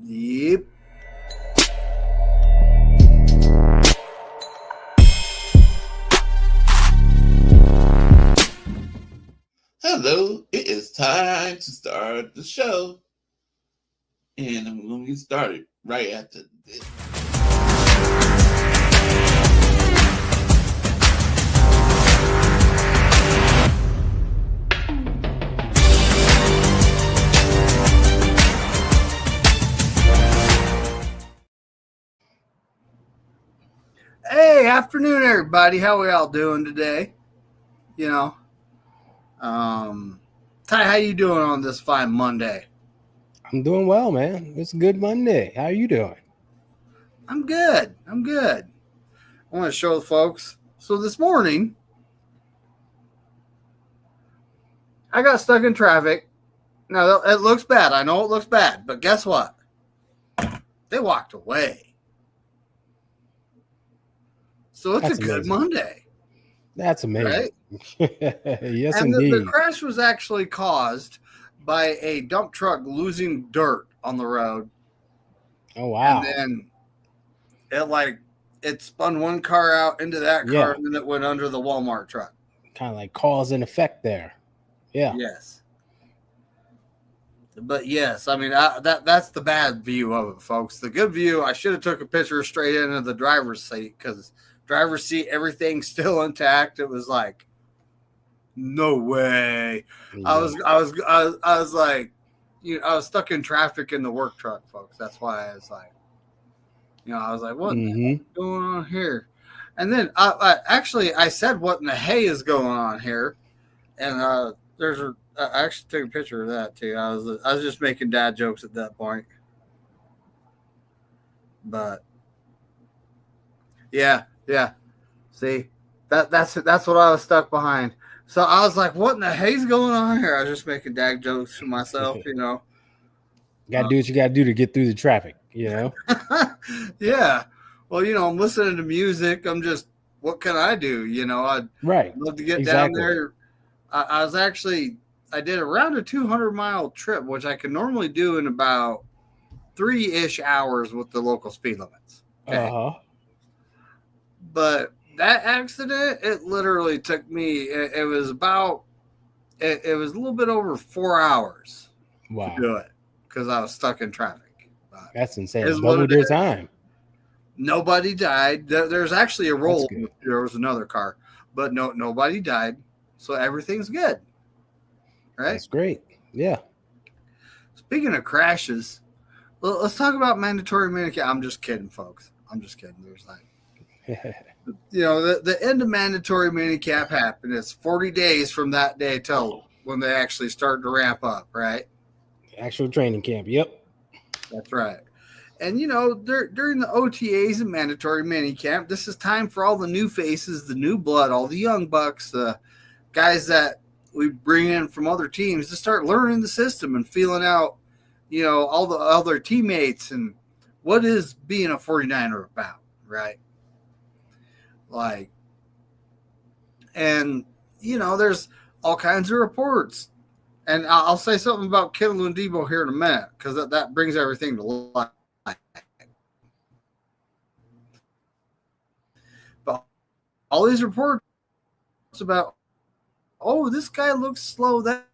Yep. Hello, it is time to start the show. And I'm going to get started right after this. Hey, afternoon, everybody. How we all doing today? Ty, how you doing on this fine Monday? I'm doing well, man. It's a good Monday. How are you doing? I'm good. I want to show the folks. So this morning, I got stuck in traffic. Now, it looks bad. I know it looks bad, but guess what? They walked away. So it's That's a good amazing. Monday. That's amazing. Right? Yes, and indeed. the crash was actually caused by a dump truck losing dirt on the road. Oh, wow. And then it spun one car out into that car, and then it went under the Walmart truck. Kind of like cause and effect there. Yeah. Yes. But yes, I mean that's the bad view of it, folks. The good view, I should have took a picture straight into the driver's seat, because driver's seat, everything's still intact. It was like, no way. Yeah. I was like, I was stuck in traffic in the work truck, folks. That's why I was like, I was like, what is going on here? And then I said, what in the hay is going on here? And I actually took a picture of that too. I was just making dad jokes at that point. But yeah. See, that's what I was stuck behind. So I was like, what in the hay's going on here? I was just making dad jokes to myself, You gotta do what you gotta do to get through the traffic, Yeah. Well, I'm listening to music. I'm just, what can I do? I'd love to get down there. I did around a 200-mile trip, which I can normally do in about 3-ish hours with the local speed limits. Okay. But that accident, it literally took me, it was a little bit over 4 hours to do it, because I was stuck in traffic. But that's insane. Double your time. Nobody died. There's actually a roll. There was another car, but nobody died. So everything's good. Right? That's great. Yeah. Speaking of crashes, let's talk about mandatory minicap. I'm just kidding, folks. I'm just kidding. There's the end of mandatory minicap happened. It's 40 days from that day till when they actually start to ramp up, right? Actual training camp. Yep. That's right. And, during the OTAs and mandatory minicamp, this is time for all the new faces, the new blood, all the young bucks, the guys that we bring in from other teams to start learning the system and feeling out, all the other teammates and what is being a 49er about, right? There's all kinds of reports. And I'll say something about Kittle and Debo here in a minute, because that brings everything to light. But all these reports about, oh, this guy looks slow, that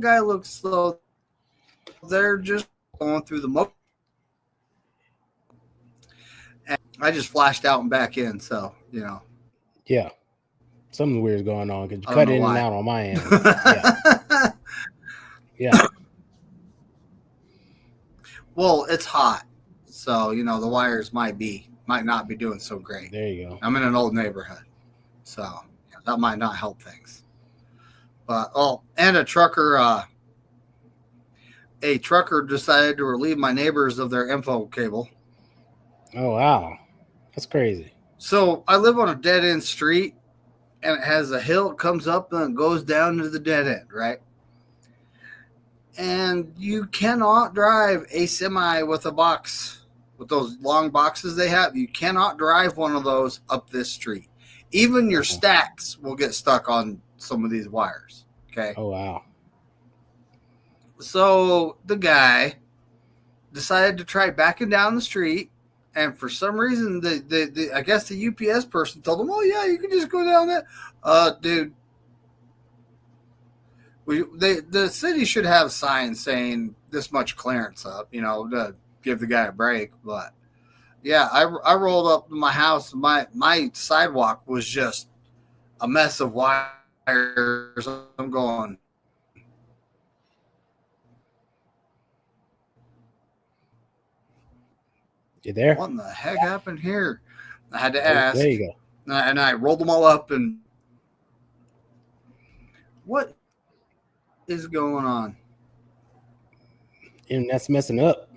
guy looks slow. They're just going through the motion. And I just flashed out and back in, so, Yeah. Something weird's going on, because you cut in and out on my end. Yeah. Well, it's hot, so, the wires might not be doing so great. There you go. I'm in an old neighborhood, so that might not help things. But and a trucker decided to relieve my neighbors of their info cable. Oh, wow. That's crazy. So I live on a dead end street, and it has a hill. It comes up and it goes down to the dead end, right? And you cannot drive a semi with a box, with those long boxes they have. You cannot drive one of those up this street. Even your stacks will get stuck on some of these wires. Okay. Oh, wow. So the guy decided to try backing down the street, and for some reason, I guess the UPS person told them, "Oh yeah, you can just go down that." Dude, the city should have signs saying this much clearance up, to give the guy a break. But yeah, I rolled up to my house. My sidewalk was just a mess of wires. I'm going. You there? What in the heck happened here? I had to ask. There you go. And I rolled them all up, and what is going on? Internet's messing up.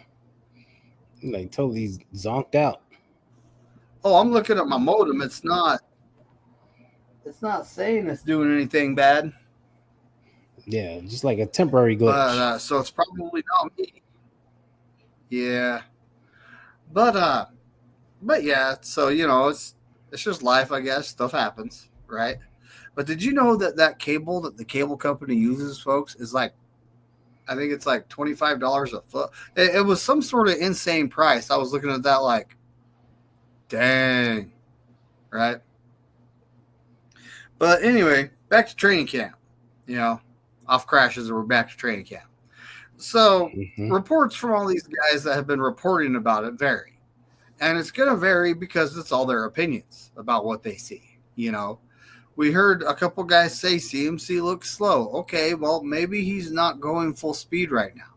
Like totally zonked out. Oh, I'm looking at my modem. It's not saying it's doing anything bad. Yeah, just like a temporary glitch. So it's probably not me. Yeah. But yeah, so it's just life, I guess. Stuff happens, right? But did you know that cable that the cable company uses, folks, is like, I think it's like $25 a foot. It was some sort of insane price. I was looking at that like, dang, right? But anyway, back to training camp. Off crashes, and we're back to training camp. So reports from all these guys that have been reporting about it vary. And it's going to vary because it's all their opinions about what they see. We heard a couple guys say CMC looks slow. Okay, well, maybe he's not going full speed right now.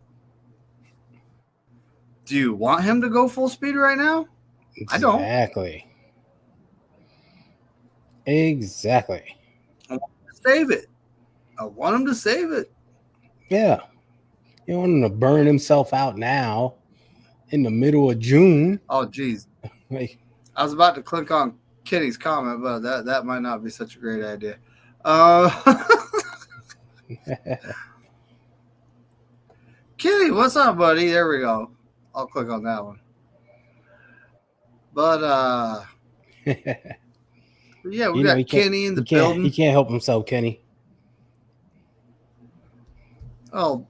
Do you want him to go full speed right now? Exactly. I don't. Exactly. I want him to save it. I want him to save it. Yeah. You want him to burn himself out now in the middle of June. Oh, geez. Like, I was about to click on Kenny's comment, but that might not be such a great idea. Kenny, what's up, buddy? There we go. I'll click on that one. But yeah, we got Kenny in the building. He can't help himself, Kenny. Oh,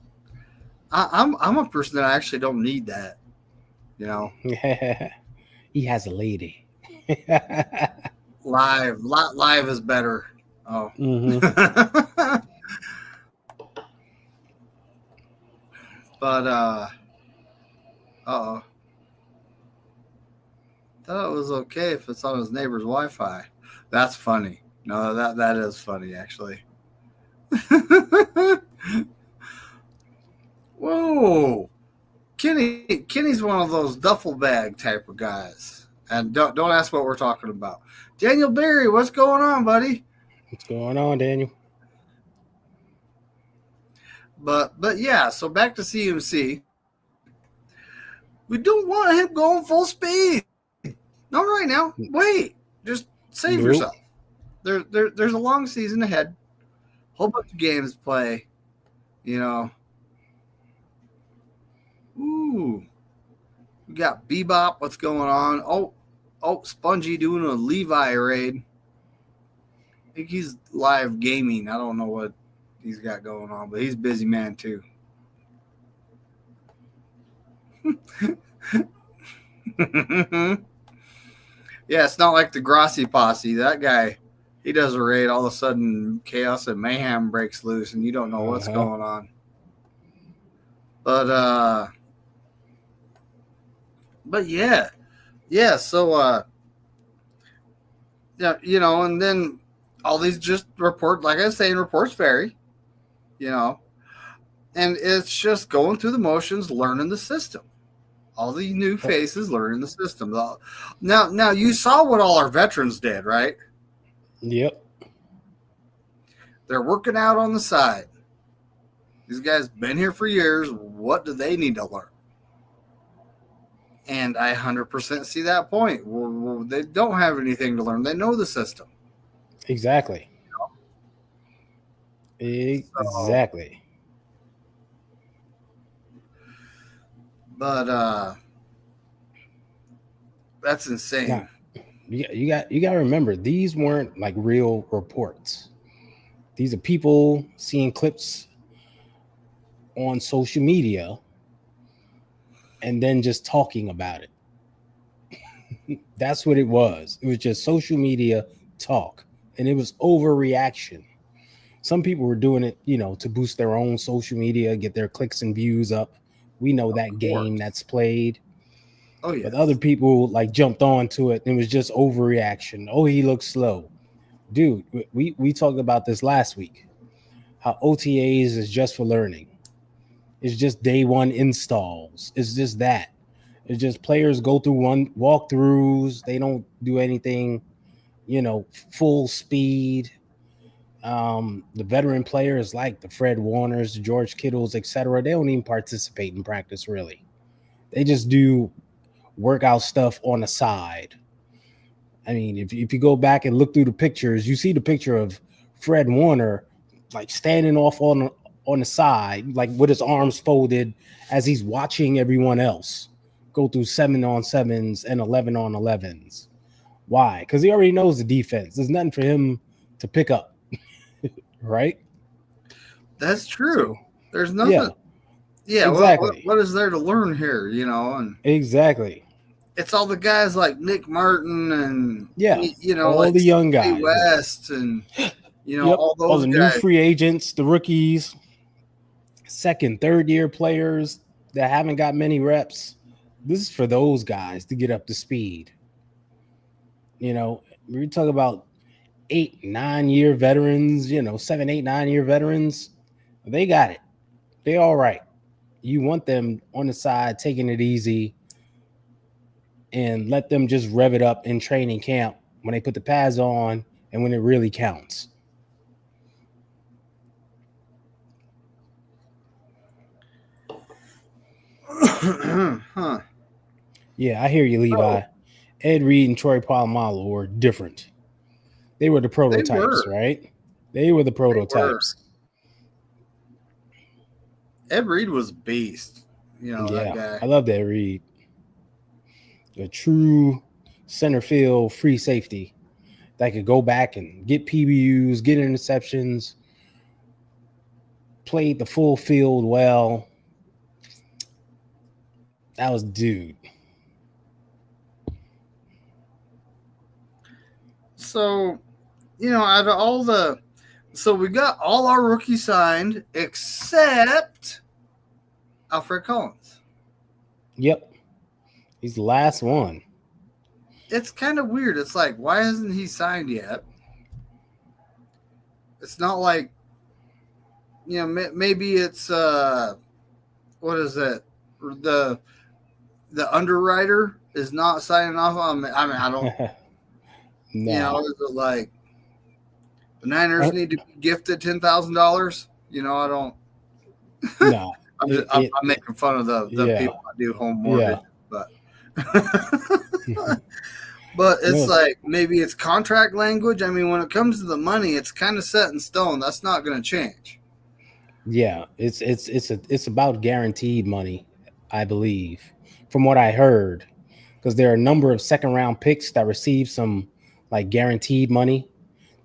I'm a person that I actually don't need that. He has a lady. Live is better. Oh. But uh-oh. Thought it was okay if it's on his neighbor's Wi-Fi. That's funny. No, that is funny, actually. Whoa. Kenny's one of those duffel bag type of guys. And don't ask what we're talking about. Daniel Berry, what's going on, buddy? What's going on, Daniel? But yeah, so back to CMC. We don't want him going full speed. Not right now. Wait. Just save yourself. There's a long season ahead. Whole bunch of games to play. Ooh. We got Bebop. What's going on? Oh, Spongy doing a Levi raid. I think he's live gaming. I don't know what he's got going on, but he's a busy man too. Yeah, it's not like the Grossi posse. That guy, he does a raid, all of a sudden chaos and mayhem breaks loose and you don't know what's going on. But yeah, so yeah, and then all these just report, like I was saying, reports vary, and it's just going through the motions, learning the system. All the new faces learning the system. Now you saw what all our veterans did, right? Yep. They're working out on the side. These guys been here for years. What do they need to learn? And I 100% see that point. Well, they don't have anything to learn. They know the system. Exactly. Exactly. But that's insane. Now, you got to remember, these weren't like real reports. These are people seeing clips on social media and then just talking about it. That's what it was. It was just social media talk, and it was overreaction. Some people were doing it, to boost their own social media, get their clicks and views up. We know that game that's played. Oh yeah. But other people like jumped onto it, and it was just overreaction. Oh, he looks slow. Dude, we talked about this last week. How OTAs is just for learning. It's just day one installs. It's just that. It's just players go through one walkthroughs. They don't do anything, full speed. The veteran players like the Fred Warners, the George Kittles, etc., they don't even participate in practice really. They just do workout stuff on the side. I mean, if you go back and look through the pictures, you see the picture of Fred Warner like standing off on the side, like with his arms folded as he's watching everyone else go through 7-on-7s and 11-on-11s. Why? Because he already knows the defense. There's nothing for him to pick up. Right? That's true. There's nothing. Yeah, exactly. What is there to learn here, And exactly. It's all the guys like Nick Martin and all like the young guys, West, and all those all the guys. new free agents, the rookies, second, third year players that haven't got many reps. This is for those guys to get up to speed. We talk about 8-9 year veterans, 7, 8, 9 year veterans. They got it. They all right. You want them on the side, taking it easy, and let them just rev it up in training camp when they put the pads on and when it really counts. Huh. Yeah, I hear you, Levi. Ed Reed and Troy Polamalu were different. They were the prototypes, right? They were the prototypes. Ed Reed was a beast. That guy. I love that Reed. A true center field free safety that could go back and get PBUs, get interceptions, played the full field well. That was dude. So, out of all so we got all our rookies signed except Alfred Collins. Yep. He's the last one. It's kind of weird. It's like, why hasn't he signed yet? It's not like, maybe it's, what is it? The underwriter is not signing off on. I mean, I don't. No. Is it like the Niners need to be gifted $10,000? I don't. No. I'm making fun of the people that do home mortgage, but but it's like maybe it's contract language. I mean, when it comes to the money, it's kind of set in stone. That's not going to change. Yeah, it's about guaranteed money, I believe, from what I heard, because there are a number of second round picks that receive some like guaranteed money,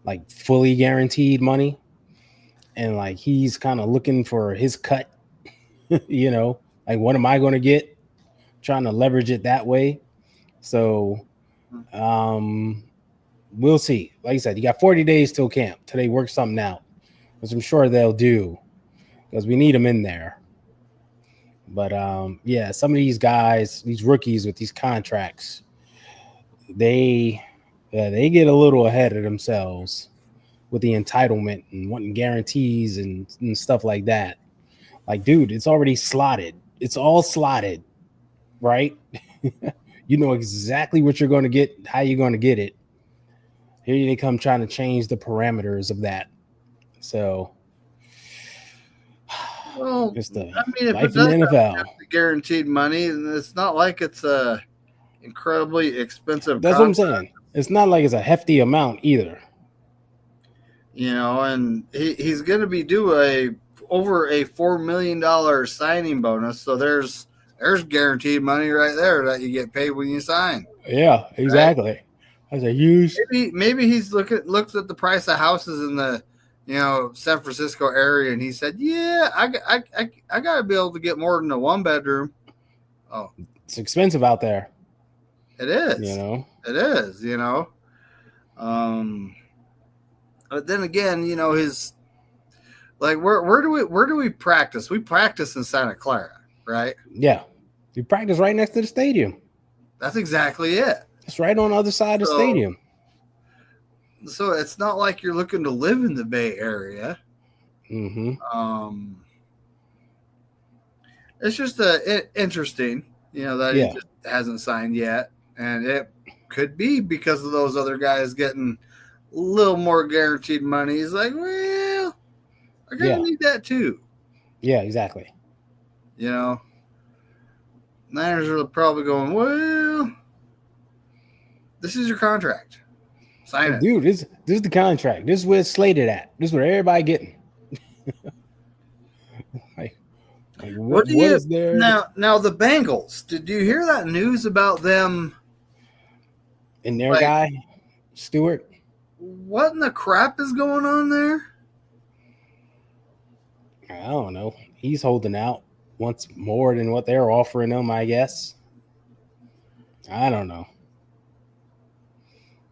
like fully guaranteed money, and like he's kind of looking for his cut. Like what am I going to get? Trying to leverage it that way. So we'll see. Like I said, you got 40 days till camp till they work something out, which I'm sure they'll do because we need them in there. But some of these guys, these rookies with these contracts, they get a little ahead of themselves with the entitlement and wanting guarantees and stuff like that. Like, dude, it's already slotted. It's all slotted, right? You know exactly what you're going to get, how you're going to get it. Here they come trying to change the parameters of that. So, if life it in does the NFL. have the guaranteed money, it's not like it's a incredibly expensive. That's contract. what I'm saying. It's not like it's a hefty amount either. And he's going to be due over a $4 million signing bonus. So there's guaranteed money right there that you get paid when you sign. Yeah, exactly. Right? That's a huge. Maybe he's looks at the price of houses in the San Francisco area, and he said, "Yeah, I got to be able to get more than a 1-bedroom. Oh, It's expensive out there. it is. You know. It is. But then again, his like where do we practice? We practice in Santa Clara, right? Yeah. You practice right next to the stadium. That's exactly it. It's right on the other side of the stadium. So it's not like you're looking to live in the Bay Area. Mm-hmm. It's just interesting, that he just hasn't signed yet, and it could be because of those other guys getting a little more guaranteed money. He's like, well, I kind of need that too. Yeah, exactly. Niners are probably going, well, this is your contract. Sign it. Dude, this is the contract. This is where it's slated at. This is what everybody getting. What is there? Now the Bengals, did you hear that news about them and their guy, Stewart? What in the crap is going on there? I don't know. He's holding out, wants more than what they're offering him, I guess. I don't know.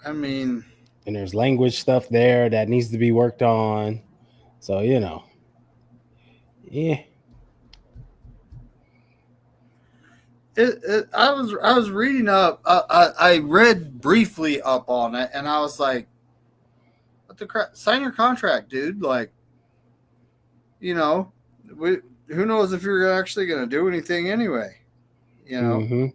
I mean, and there's language stuff there that needs to be worked on. So, yeah. I was reading up. I read briefly up on it, and I was like, "What the crap? Sign your contract, dude!" Like, who knows if you're actually going to do anything anyway? Mm-hmm.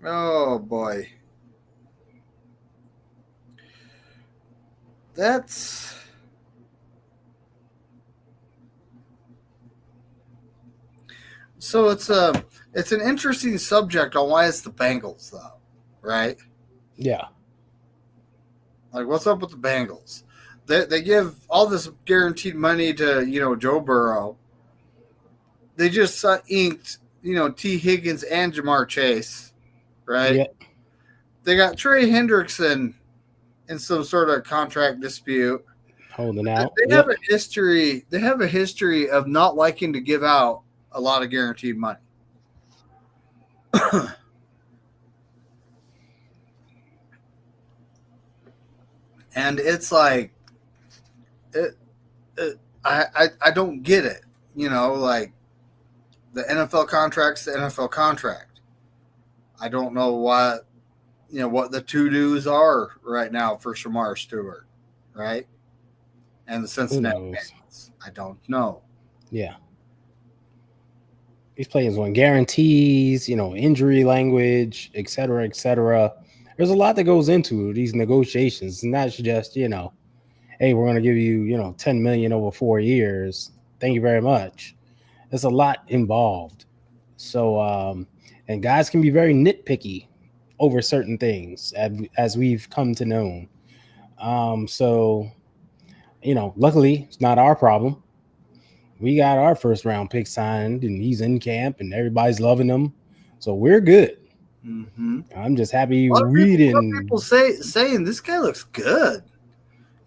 Oh boy. That's so it's an interesting subject on why it's the Bengals though, right? Yeah. Like what's up with the Bengals? They give all this guaranteed money to, Joe Burrow. They just inked, T. Higgins and Jamar Chase, right? Yeah. They got Trey Hendrickson in some sort of contract dispute. Holding out. They have a history. They have a history of not liking to give out a lot of guaranteed money. And it's like, I don't get it. Like the NFL contract's the NFL contract. I don't know what the to-dos are right now for Shamar Stewart, right? And the Cincinnati Bengals. I don't know. Yeah. These players want guarantees, injury language, et cetera, et cetera. There's a lot that goes into these negotiations. And that's just, hey, we're going to give you, $10 million over 4 years. Thank you very much. There's a lot involved. So, and guys can be very nitpicky over certain things as we've come to know. So, luckily it's not our problem. We got our first round pick signed and he's in camp and everybody's loving him. So we're good. Mm-hmm. I'm just happy reading. A lot of people saying this guy looks good.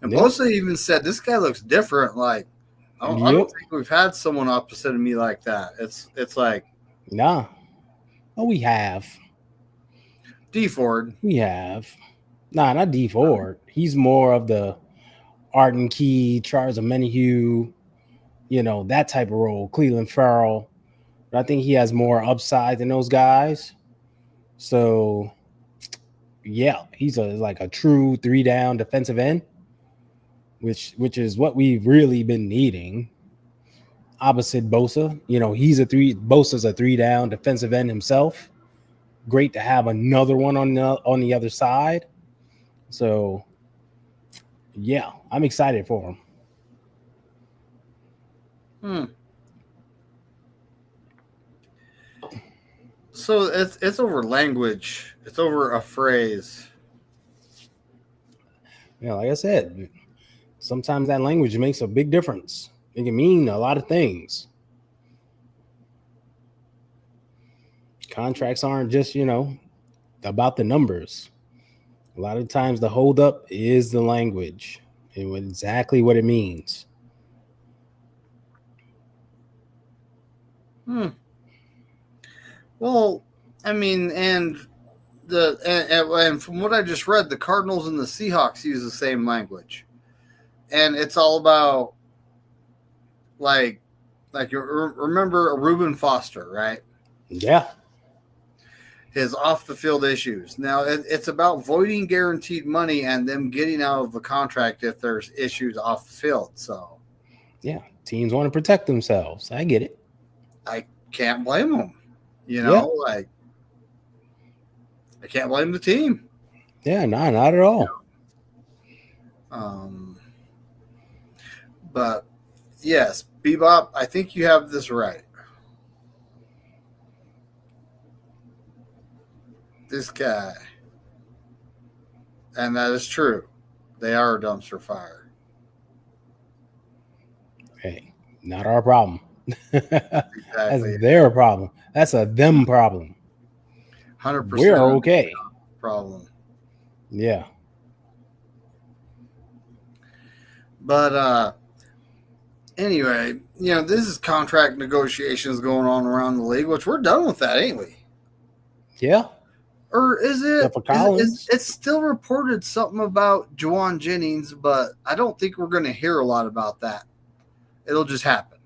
And Bosa even said this guy looks different. Like, I don't think we've had someone opposite of me like that. It's like, nah. Oh, we have. D Ford. We have. Nah, not D Ford. He's more of the Arden Key, Charles Omenihu, that type of role. Cleveland Farrell. But I think he has more upside than those guys. So, yeah, he's like a true 3-down defensive end, which is what we've really been needing. Opposite Bosa, Bosa's a 3-down defensive end himself. Great to have another one on the other side. So, yeah, I'm excited for him. So it's over language. It's over a phrase. Yeah, like I said, sometimes that language makes a big difference. It can mean a lot of things. Contracts aren't just, about the numbers. A lot of times the holdup is the language and exactly what it means. Well, I mean, and and from what I just read, the Cardinals and the Seahawks use the same language, and it's all about like you remember Reuben Foster, right? Yeah. His off the field issues. Now it's about voiding guaranteed money and them getting out of the contract if there's issues off the field. So yeah, teams want to protect themselves. I get it. I can't blame them. You know, Yeah. like I can't blame the team. Yeah, not at all. But yes, Bebop, I think you have this right. This guy. And that is true. They are a dumpster fire. Hey, not our problem. Exactly. That's their problem. That's a them problem. 100%. We're okay. Problem. Yeah. But anyway, you know, this is contract negotiations going on around the league, which we're done with that, ain't we? Yeah. Or is it? Except for Collins. It's still reported something about Juwan Jennings, but I don't think we're going to hear a lot about that. It'll just happen.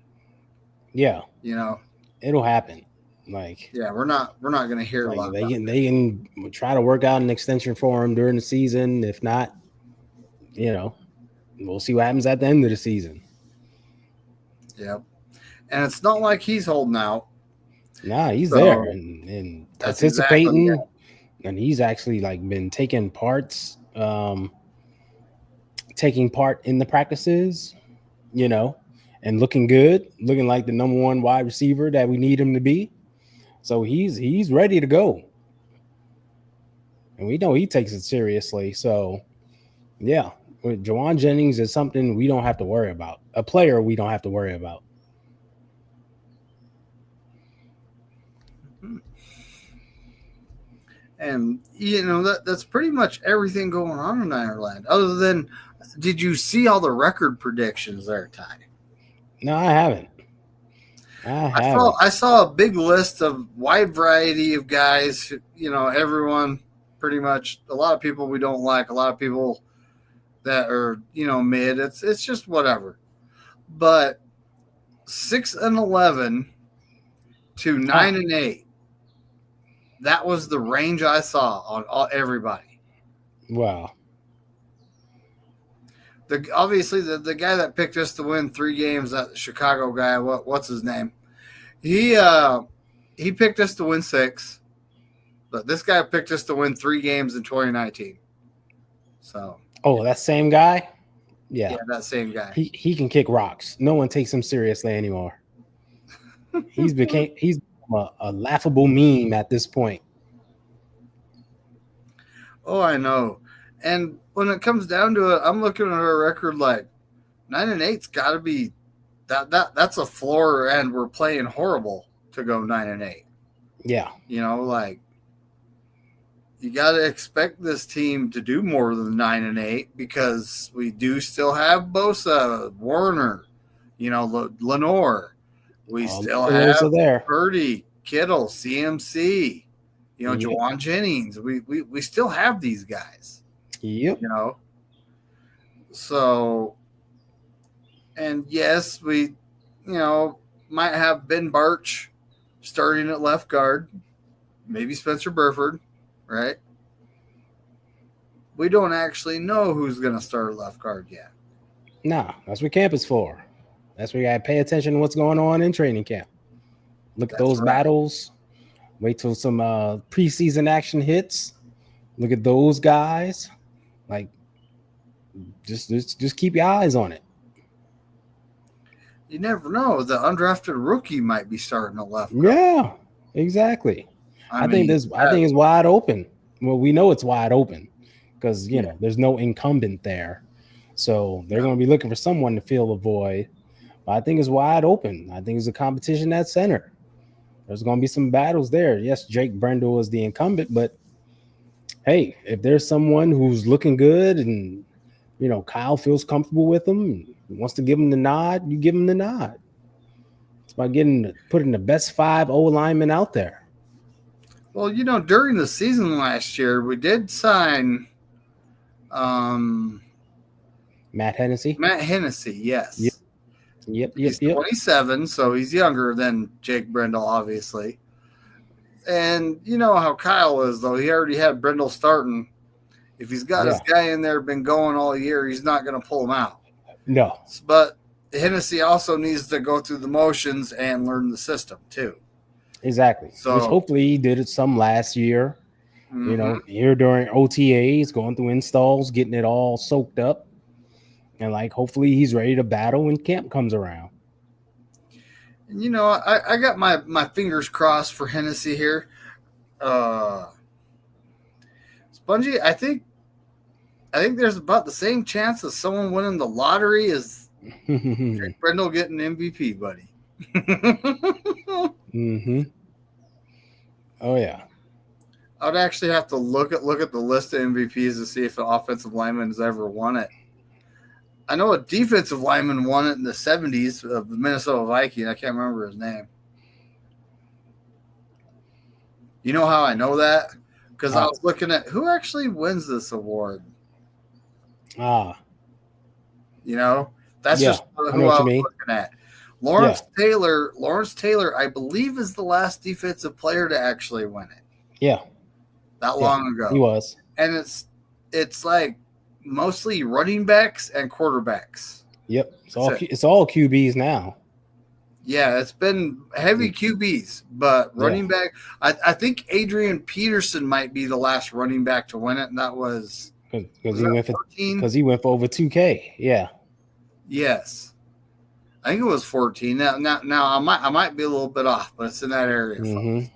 Yeah. You know, it'll happen. Like, yeah, we're not going to hear a lot. They can try to work out an extension for him during the season. If not, you know, we'll see what happens at the end of the season. Yep. And it's not like he's holding out. Nah, he's there and participating. Exactly, and he's actually like been taking part in the practices, you know, and looking good, looking like the number one wide receiver that we need him to be. So he's ready to go. And we know he takes it seriously. So yeah, with Juwan Jennings is something we don't have to worry about. A player we don't have to worry about. And, you know, that's pretty much everything going on in Ireland. Other than, did you see all the record predictions there, Ty? No, I haven't. I saw a big list of wide variety of guys. You know, everyone pretty much. A lot of people we don't like. A lot of people that are, you know, mid. It's just whatever. But 6-11 to 9-8. That was the range I saw on everybody. Wow. Obviously, the guy that picked us to win 3 games, that Chicago guy, what's his name? He picked us to win 6, but this guy picked us to win 3 games in 2019. So. Oh, that same guy? Yeah, that same guy. He can kick rocks. No one takes him seriously anymore. He's became a laughable meme at this point. Oh, I know. And when it comes down to it, I'm looking at our record like 9-8's got to be that's a floor, and we're playing horrible to go 9-8. Yeah, you know, like you got to expect this team to do more than 9-8 because we do still have Bosa, Warner, you know, Lenore. We still have Purdy, Kittle, CMC, you know, Juwan Jennings. We still have these guys. Yep. You know. So, and yes, we, you know, might have Ben Barch starting at left guard, maybe Spencer Burford, right? We don't actually know who's going to start at left guard yet. Nah, that's what camp is for. That's where you got to pay attention to what's going on in training camp. Look at those battles. Wait till some preseason action hits. Look at those guys. Like, just keep your eyes on it. You never know. The undrafted rookie might be starting at left guard. Yeah, exactly. I think it's wide open. Well, we know it's wide open because you know there's no incumbent there, so they're going to be looking for someone to fill the void. But I think it's wide open. I think it's a competition at center. There's going to be some battles there. Yes, Jake Brendel is the incumbent, but hey, if there's someone who's looking good and Kyle feels comfortable with them and wants to give him the nod, you give him the nod. It's about putting the best 5 O linemen out there. Well, during the season last year, we did sign Matt Hennessy. Matt Hennessy, yes. Yep. He's 27, so he's younger than Jake Brindle, obviously. And you know how Kyle is, though. He already had Brindle starting. If he's got his guy in there, been going all year, he's not going to pull him out. No. But Hennessy also needs to go through the motions and learn the system, too. Exactly. So, which hopefully he did it some last year. Here during OTAs, going through installs, getting it all soaked up. And, hopefully he's ready to battle when camp comes around. And, I got my fingers crossed for Hennessy here. Spongy, I think there's about the same chance of someone winning the lottery as Jake Brindle getting MVP, buddy. Mm-hmm. Oh, yeah. I would actually have to look at the list of MVPs to see if an offensive lineman has ever won it. I know a defensive lineman won it in the 70s of the Minnesota Viking. I can't remember his name. You know how I know that? Because I was looking at who actually wins this award. That's just who I was looking at. Lawrence Taylor, I believe, is the last defensive player to actually win it. Yeah. That long ago. He was. And it's like mostly running backs and quarterbacks. Yep. It's all QBs now. Yeah, it's been heavy QBs, but running back, I think Adrian Peterson might be the last running back to win it, and that was because he went for over 2K. Yeah. Yes. I think it was 14. Now I might be a little bit off, but it's in that area. Mm-hmm.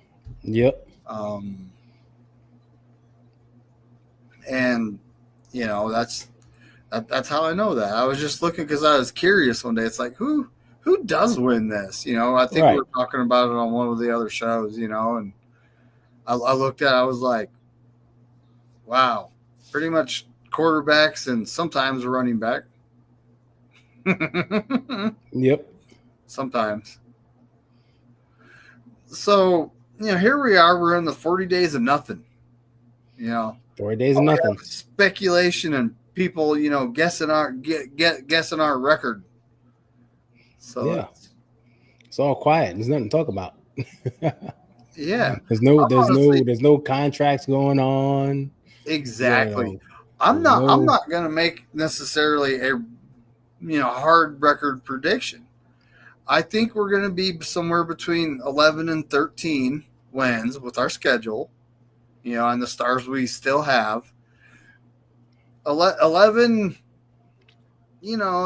Yep. And that's how I know that. I was just looking because I was curious one day. It's like who does win this? I think we were talking about it on one of the other shows. And I looked at it, I was like, wow, pretty much quarterbacks and sometimes a running back. Yep. Sometimes. So, here we are. We're in the 40 days of nothing. 40 days of nothing. Speculation and people, guessing our record. So it's all quiet. There's nothing to talk about. Yeah. There's no contracts going on. Exactly. I'm not going to make necessarily a hard record prediction. I think we're going to be somewhere between 11 and 13 wins with our schedule, and the stars we still have. 11,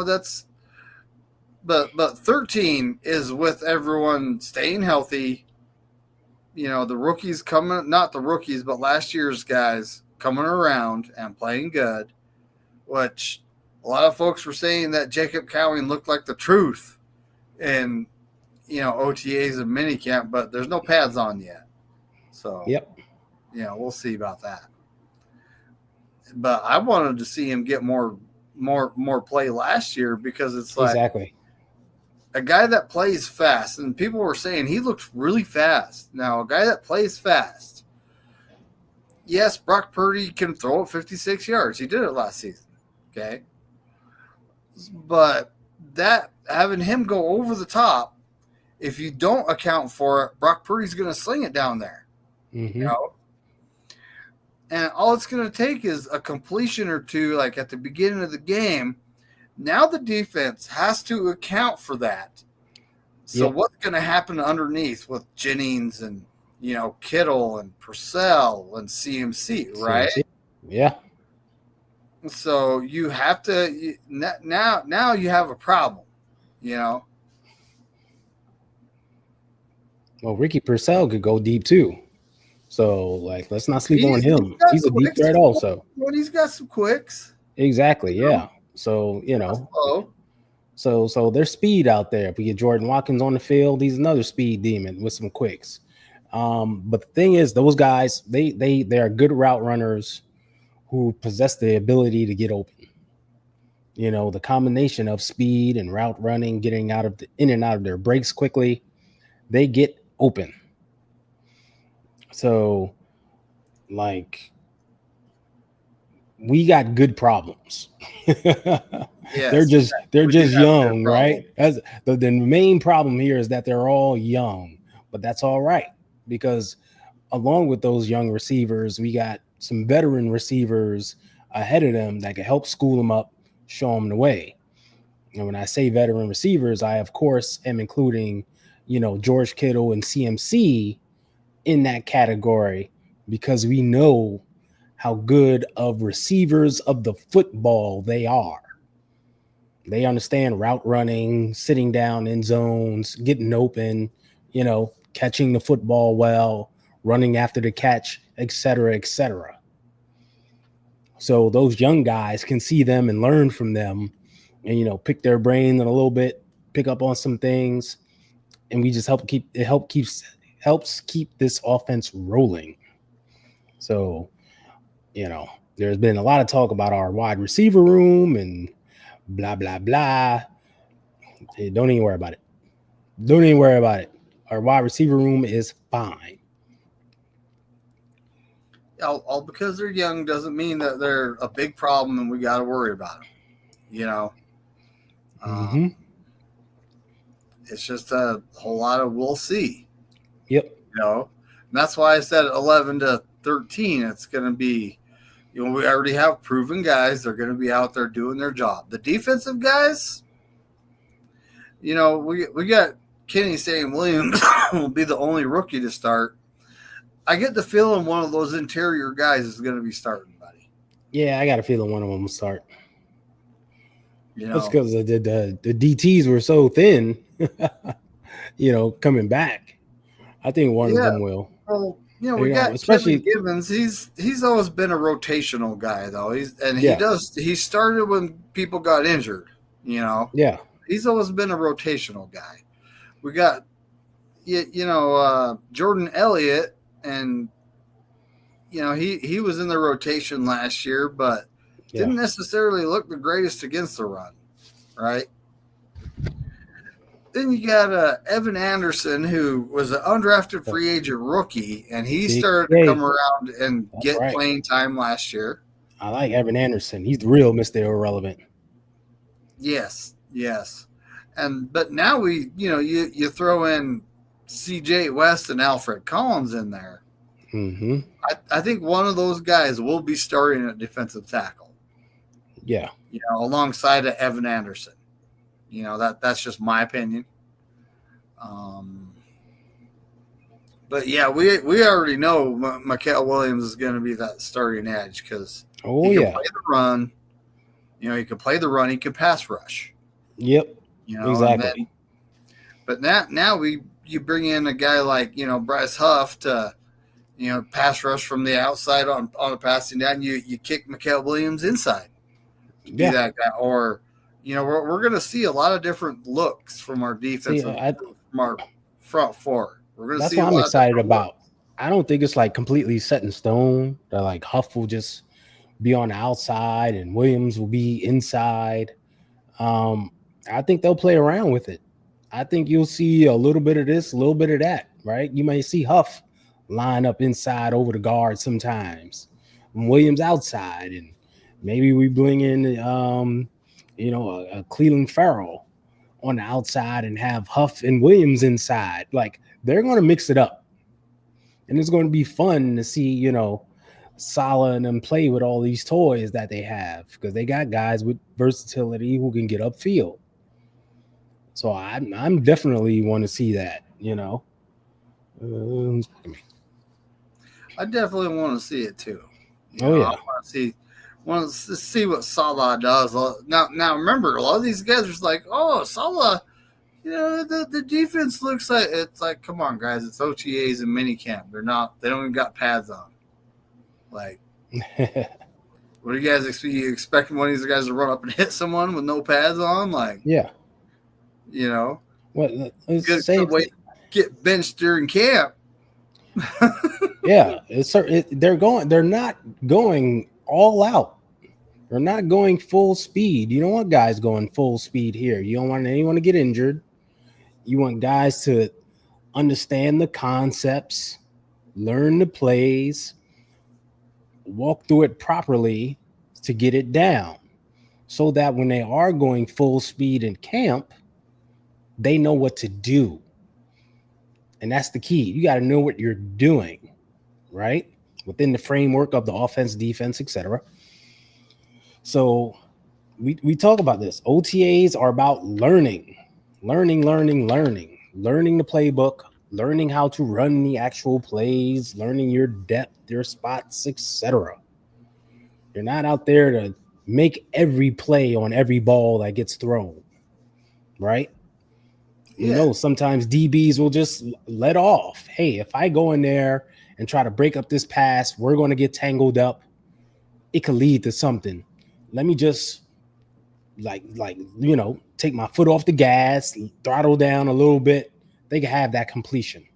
that's but 13 is with everyone staying healthy. The rookies coming, not the rookies, but last year's guys coming around and playing good, which a lot of folks were saying that Jacob Cowing looked like the truth in, OTAs and minicamp, but there's no pads on yet. So, we'll see about that. But I wanted to see him get more play last year because it's like exactly a guy that plays fast, and people were saying he looks really fast. Now, a guy that plays fast, yes, Brock Purdy can throw it 56 yards. He did it last season, okay? But that having him go over the top, if you don't account for it, Brock Purdy's going to sling it down there, And all it's going to take is a completion or two, like at the beginning of the game. Now the defense has to account for that. So what's going to happen underneath with Jennings and, Kittle and Purcell and CMC, right? Yeah. So you have to now you have a problem, Well, Ricky Purcell could go deep too. So, let's not sleep on him. He's a deep threat also. Well, he's got some quicks. Exactly, yeah. So, so there's speed out there. If we get Jordan Watkins on the field, he's another speed demon with some quicks. But the thing is, those guys, they are good route runners who possess the ability to get open. You know, the combination of speed and route running, getting out of in and out of their breaks quickly, they get open. So, like, we got good problems. They're just young, right? As the main problem here is that they're all young, but that's all right, because along with those young receivers, we got some veteran receivers ahead of them that can help school them up, show them the way. And when I say veteran receivers, I of course am including, you know, George Kittle and CMC in that category, because we know how good of receivers of the football they are. They understand route running, sitting down in zones, getting open, you know, catching the football well, running after the catch, et cetera, et cetera. So those young guys can see them and learn from them and, you know, pick their brain a little bit, pick up on some things. And we just helps keep this offense rolling. So, you know, there's been a lot of talk about our wide receiver room and blah, blah, blah. Hey, don't even worry about it. Don't even worry about it. Our wide receiver room is fine. All because they're young doesn't mean that they're a big problem and we got to worry about them. You know, it's just a whole lot of we'll see. Yep. You know, and that's why I said 11 to 13. It's going to be, you know, we already have proven guys. They're going to be out there doing their job. The defensive guys, you know, we got Kenny saying Williams will be the only rookie to start. I get the feeling one of those interior guys is going to be starting, buddy. Yeah, I got a feeling one of them will start. You know, that's because the DTs were so thin, you know, coming back. I think one of them will. Well, you know, we got especially Kevin Givens. He's always been a rotational guy, though. He started when people got injured. You know, he's always been a rotational guy. We got, Jordan Elliott, and you know he was in the rotation last year, but didn't necessarily look the greatest against the run, right? Then you got Evan Anderson, who was an undrafted free agent rookie, and he started to come around and get playing time last year. I like Evan Anderson. He's the real Mr. Irrelevant. Yes. But now you throw in CJ West and Alfred Collins in there. Mm-hmm. I think one of those guys will be starting at defensive tackle. Yeah. You know, alongside of Evan Anderson. You know, that's just my opinion. But yeah, we already know Mikael Williams is going to be that starting edge because he can play the run. You know, he can play the run. He can pass rush. Yep. You know, exactly. But now you bring in a guy like, you know, Bryce Huff to, you know, pass rush from the outside on a passing down. You kick Mikael Williams inside to be that guy. Or, you know, we're going to see a lot of different looks from our defense, from our front four. That's what I'm excited about. I don't think it's like completely set in stone that like Huff will just be on the outside and Williams will be inside. I think they'll play around with it. I think you'll see a little bit of this, a little bit of that, right? You may see Huff line up inside over the guard sometimes, and Williams outside, and maybe we bring in, a Cleveland Farrell on the outside and have Huff and Williams inside. Like, they're going to mix it up. And it's going to be fun to see, you know, Saleh and them play with all these toys that they have because they got guys with versatility who can get upfield. So I'm definitely want to see that, you know. I definitely want to see it too. I want to see what Saleh does. Now remember, a lot of these guys are just like, oh, Saleh, you know, the defense looks like it's like, come on, guys, it's OTAs and minicamp. They don't even got pads on. Like, what do you guys expect? You expect one of these guys to run up and hit someone with no pads on? Like, yeah, you know, what? get benched during camp. Yeah, they're not going all out. They're not going full speed. You don't want guys going full speed here. You don't want anyone to get injured. You want guys to understand the concepts, learn the plays, walk through it properly to get it down, so that when they are going full speed in camp, they know what to do. And that's the key. You got to know what you're doing, right? Within the framework of the offense, defense, etc. So we talk about this. OTAs are about learning the playbook, learning how to run the actual plays, learning your depth, your spots, etc. You're not out there to make every play on every ball that gets thrown, right? You know, sometimes DBs will just let off. Hey, if I go in there and try to break up this pass, we're going to get tangled up. It could lead to something. Let me just take my foot off the gas, throttle down a little bit. They can have that completion.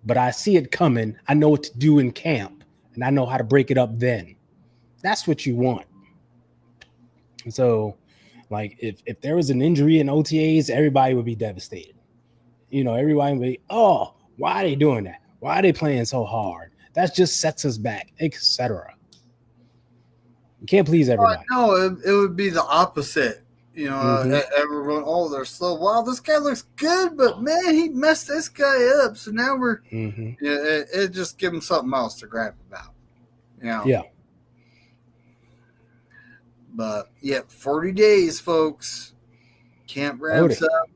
But I see it coming. I know what to do in camp, and I know how to break it up then. That's what you want. So, like, if there was an injury in OTAs, everybody would be devastated. Everybody would be, oh, why are they doing that? Why are they playing so hard? That just sets us back, etc. You can't please everybody. No, it would be the opposite. Everyone, oh, they're slow. Wow, this guy looks good, but man, he messed this guy up. So now we're, it just give him something else to grab about. Yeah. But 40 days, folks. Camp ramps up.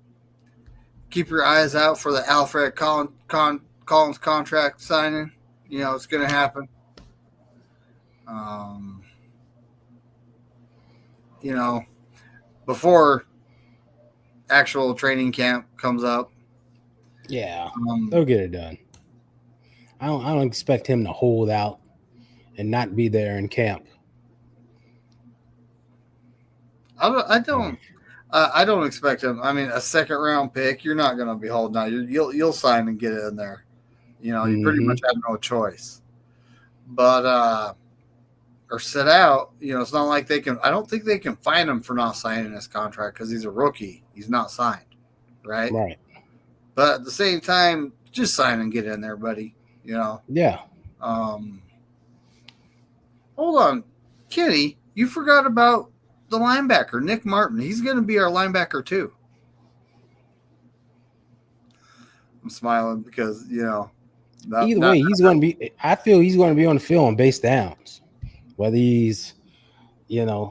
Keep your eyes out for the Alfred Collins contract signing. It's going to happen. Before actual training camp comes up. Yeah, they'll get it done. I don't expect him to hold out and not be there in camp. I don't expect him. I mean, a second round pick, you're not going to be holding out. You'll sign and get it in there. You pretty much have no choice. But or sit out. It's not like they can. I don't think they can fine him for not signing his contract because he's a rookie. He's not signed, right? Right. But at the same time, just sign and get in there, buddy. Yeah. Hold on, Kenny. You forgot about the linebacker, Nick Martin. He's going to be our linebacker too. I'm smiling because either way, he's going to be. I feel he's going to be on the field on base downs, whether he's, the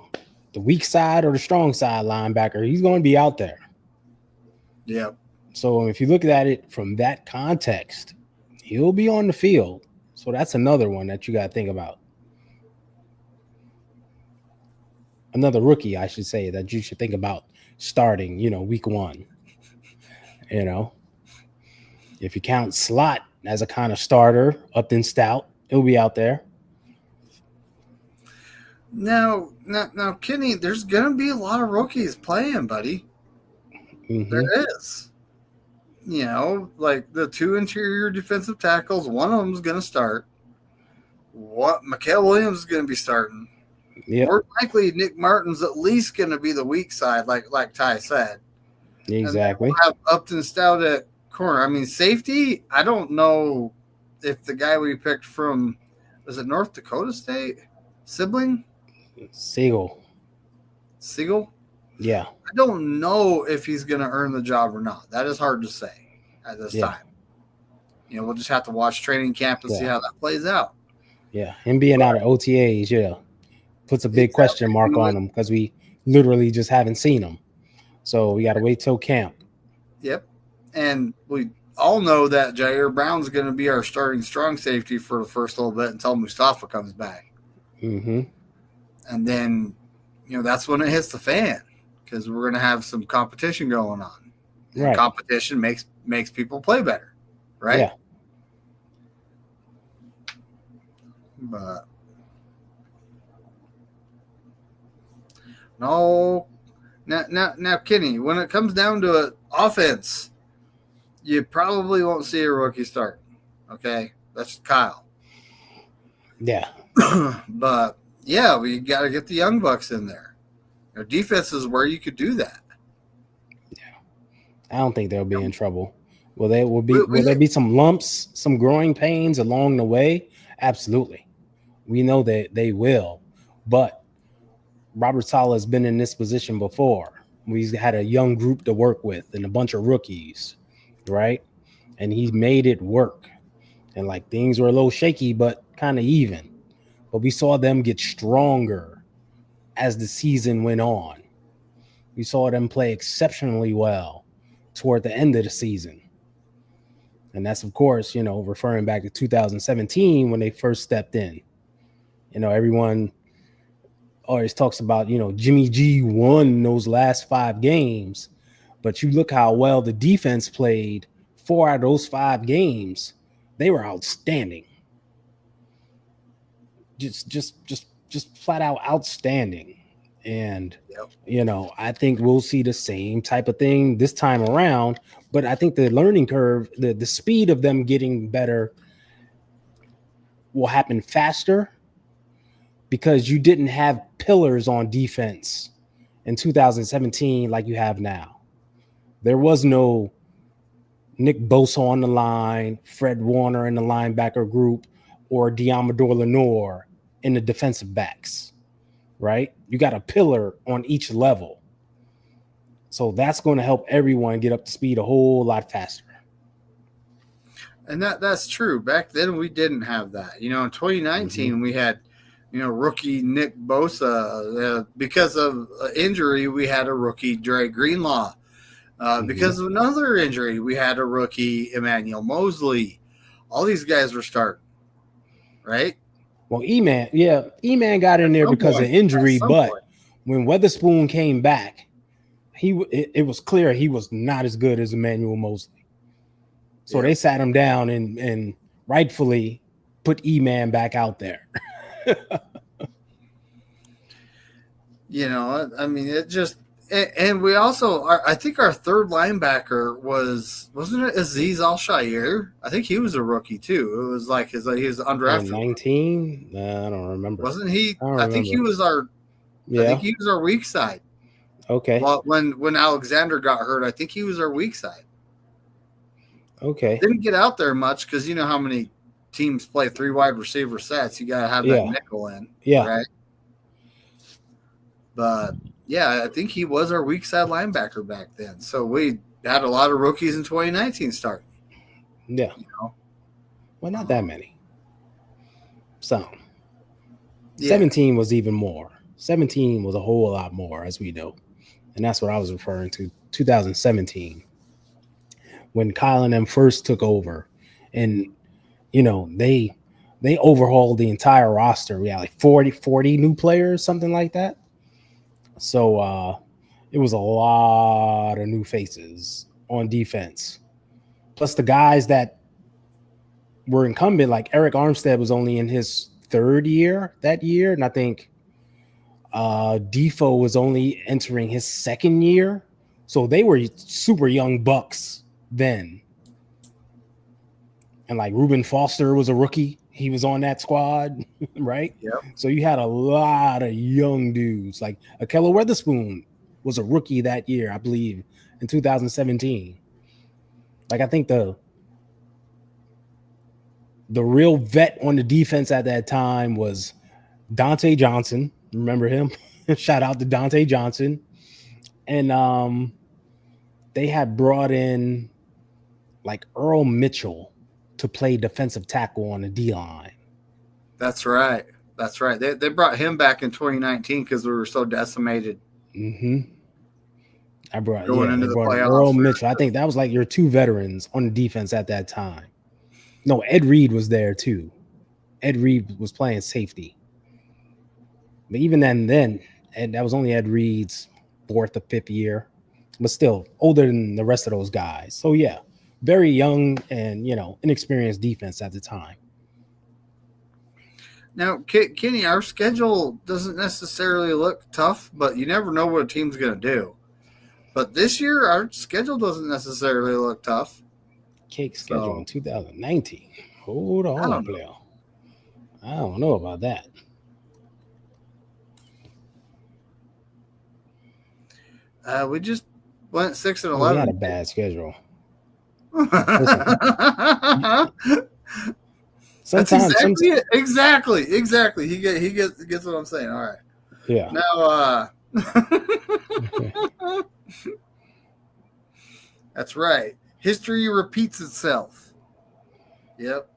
weak side or the strong side linebacker. He's going to be out there. Yeah. So if you look at it from that context, he'll be on the field. So that's another one that you got to think about. Another rookie, I should say, that you should think about starting, week 1. If you count Slot as a kind of starter, Upton Stout, he'll be out there. Now, Kenny, there's going to be a lot of rookies playing, buddy. Mm-hmm. There is. Like the 2 interior defensive tackles, one of them is going to start. Mikael Williams is going to be starting. Yep. More likely, Nick Martin's at least going to be the weak side, like Ty said. Exactly. We'll have Upton Stout at corner. I mean, safety, I don't know if the guy we picked from, was it North Dakota State? Siegel? Yeah. I don't know if he's going to earn the job or not. That is hard to say at this time. We'll just have to watch training camp and see how that plays out. Yeah, him being out of OTAs, puts a big question mark on him because we literally just haven't seen him. So we got to wait till camp. Yep. And we all know that Jair Brown's going to be our starting strong safety for the first little bit until Mustafa comes back. Mm-hmm. And then, that's when it hits the fan because we're going to have some competition going on. And right. Competition makes people play better, right? Yeah. But no, now, Kenny, when it comes down to it, offense, you probably won't see a rookie start. Okay, that's Kyle. Yeah. But yeah, we got to get the young bucks in there. Defense is where you could do that. I don't think they'll be in trouble. Will We- there be some lumps, some growing pains along the way? Absolutely. We know that they will. But Robert Saleh has been in this position before. We've had a young group to work with and a bunch of rookies, right? And he's made it work. And like things were a little shaky, but kind of even. But we saw them get stronger as the season went on. We saw them play exceptionally well toward the end of the season. And that's, of course, referring back to 2017 when they first stepped in. Everyone always talks about, Jimmy G won those last 5 games. But you look how well the defense played 4 out of those 5 games. They were outstanding. Just flat out outstanding. And, I think we'll see the same type of thing this time around. But I think the learning curve, the speed of them getting better will happen faster because you didn't have pillars on defense in 2017 like you have now. There was no Nick Bosa on the line, Fred Warner in the linebacker group, or Diamador Lenore in the defensive backs, right? You got a pillar on each level. So that's going to help everyone get up to speed a whole lot faster. And that's true. Back then, we didn't have that. In 2019, we had, rookie Nick Bosa. Because of injury, we had a rookie Dre Greenlaw. Because of another injury, we had a rookie Emmanuel Mosley. All these guys were starting, right? Well, E-Man got in there because of injury, but when Weatherspoon came back, it was clear he was not as good as Emmanuel Mosley. So they sat him down and rightfully put E-Man back out there. It just – and we also – I think our third linebacker wasn't it Azeez Al-Shaair? I think he was a rookie too. It was like he was undrafted. 19? I don't remember. Wasn't he? I think he was our – I think he was our weak side. Okay. Well, when Alexander got hurt, I think he was our weak side. Okay. Didn't get out there much because you know how many teams play 3 wide receiver sets. You got to have that nickel in. Yeah. Right. But yeah, I think he was our weak side linebacker back then. So we had a lot of rookies in 2019 start. Yeah. Well, not that many. Some. 17 was even more. 17 was a whole lot more, as we know. And that's what I was referring to, 2017. When Kyle and them first took over. And, they overhauled the entire roster. We had like 40 new players, something like that. So it was a lot of new faces on defense. Plus the guys that were incumbent, like Eric Armstead was only in his 3rd year that year. And I think Defoe was only entering his 2nd year. So they were super young bucks then. And like Reuben Foster was a rookie. He was on that squad, right? Yep. So you had a lot of young dudes. Like Akello Weatherspoon was a rookie that year, I believe, in 2017. Like I think the real vet on the defense at that time was Dante Johnson. Remember him? Shout out to Dante Johnson. And they had brought in like Earl Mitchell to play defensive tackle on the D-line. That's right. They brought him back in 2019 because we were so decimated. Mm-hmm. They brought playoffs. Earl Mitchell. I think that was like your 2 veterans on the defense at that time. No, Ed Reed was there too. Ed Reed was playing safety. But even then, that was only Ed Reed's 4th or 5th year. But still, older than the rest of those guys. So, yeah, very young and, inexperienced defense at the time. Now, Kenny, our schedule doesn't necessarily look tough, but you never know what a team's going to do. But this year, our schedule doesn't necessarily look tough. Cake schedule in 2019. Hold I on, don't player. I don't know about that. We just went 6 and We had 11. a bad schedule. That's Sometimes, exactly it. Exactly. He gets what I'm saying. All right. yeah. Now, that's right. History repeats itself. Yep.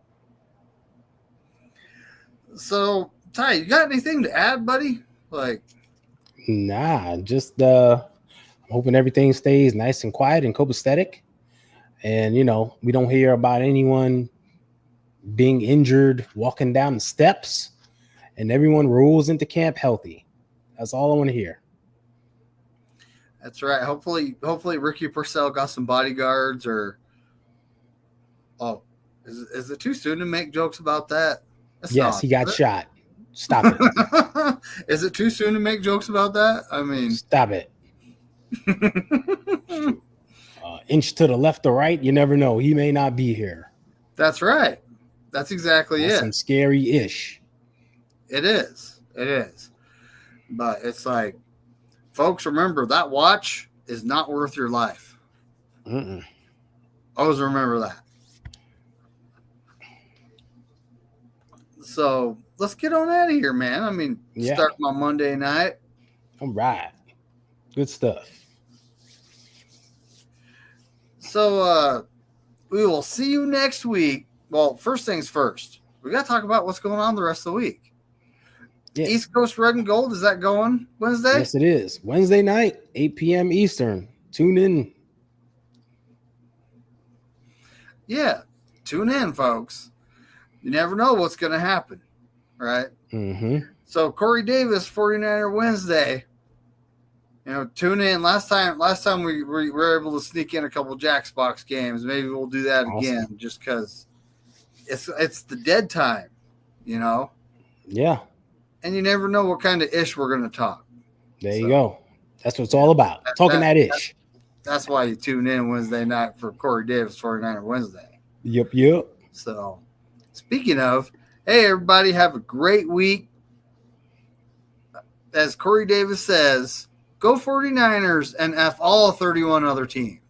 So, Ty, you got anything to add, buddy? Like, Nah, just hoping everything stays nice and quiet and copacetic. And, we don't hear about anyone being injured walking down the steps, and everyone rolls into camp healthy. That's all I want to hear. that's right. Hopefully Ricky Purcell got some bodyguards or is it too soon to make jokes about that? It's Yes, not, he got is it? shot. Stop it. Is it too soon to make jokes about that? I mean, Stop it. Inch to the left or right, you never know. He may not be here. that's right. That's exactly That's it. some scary-ish. It is. But it's like, folks, remember that watch is not worth your life. Mm-mm. Always remember that. So let's get on out of here, man. I mean, Yeah. start my Monday night. All right. Good stuff. So we will see you next week. Well, first things first. We got to talk about what's going on the rest of the week. Yeah. East Coast Red and Gold, is that going Wednesday? Yes, it is. Wednesday night, 8 p.m. Eastern. Tune in. Yeah. Tune in, folks. You never know what's going to happen, right? Mm-hmm. So Corey Davis, 49er Wednesday. Tune in. Last time we were able to sneak in a couple Jack's Box games. Maybe we'll do that again, just because it's the dead time, Yeah. And you never know what kind of ish we're going to talk. There you go. That's what it's all about. Talking that ish. That's why you tune in Wednesday night for Corey Davis, 49er Wednesday. Yep. So, speaking of, hey, everybody, have a great week. As Corey Davis says, go 49ers and F all 31 other teams.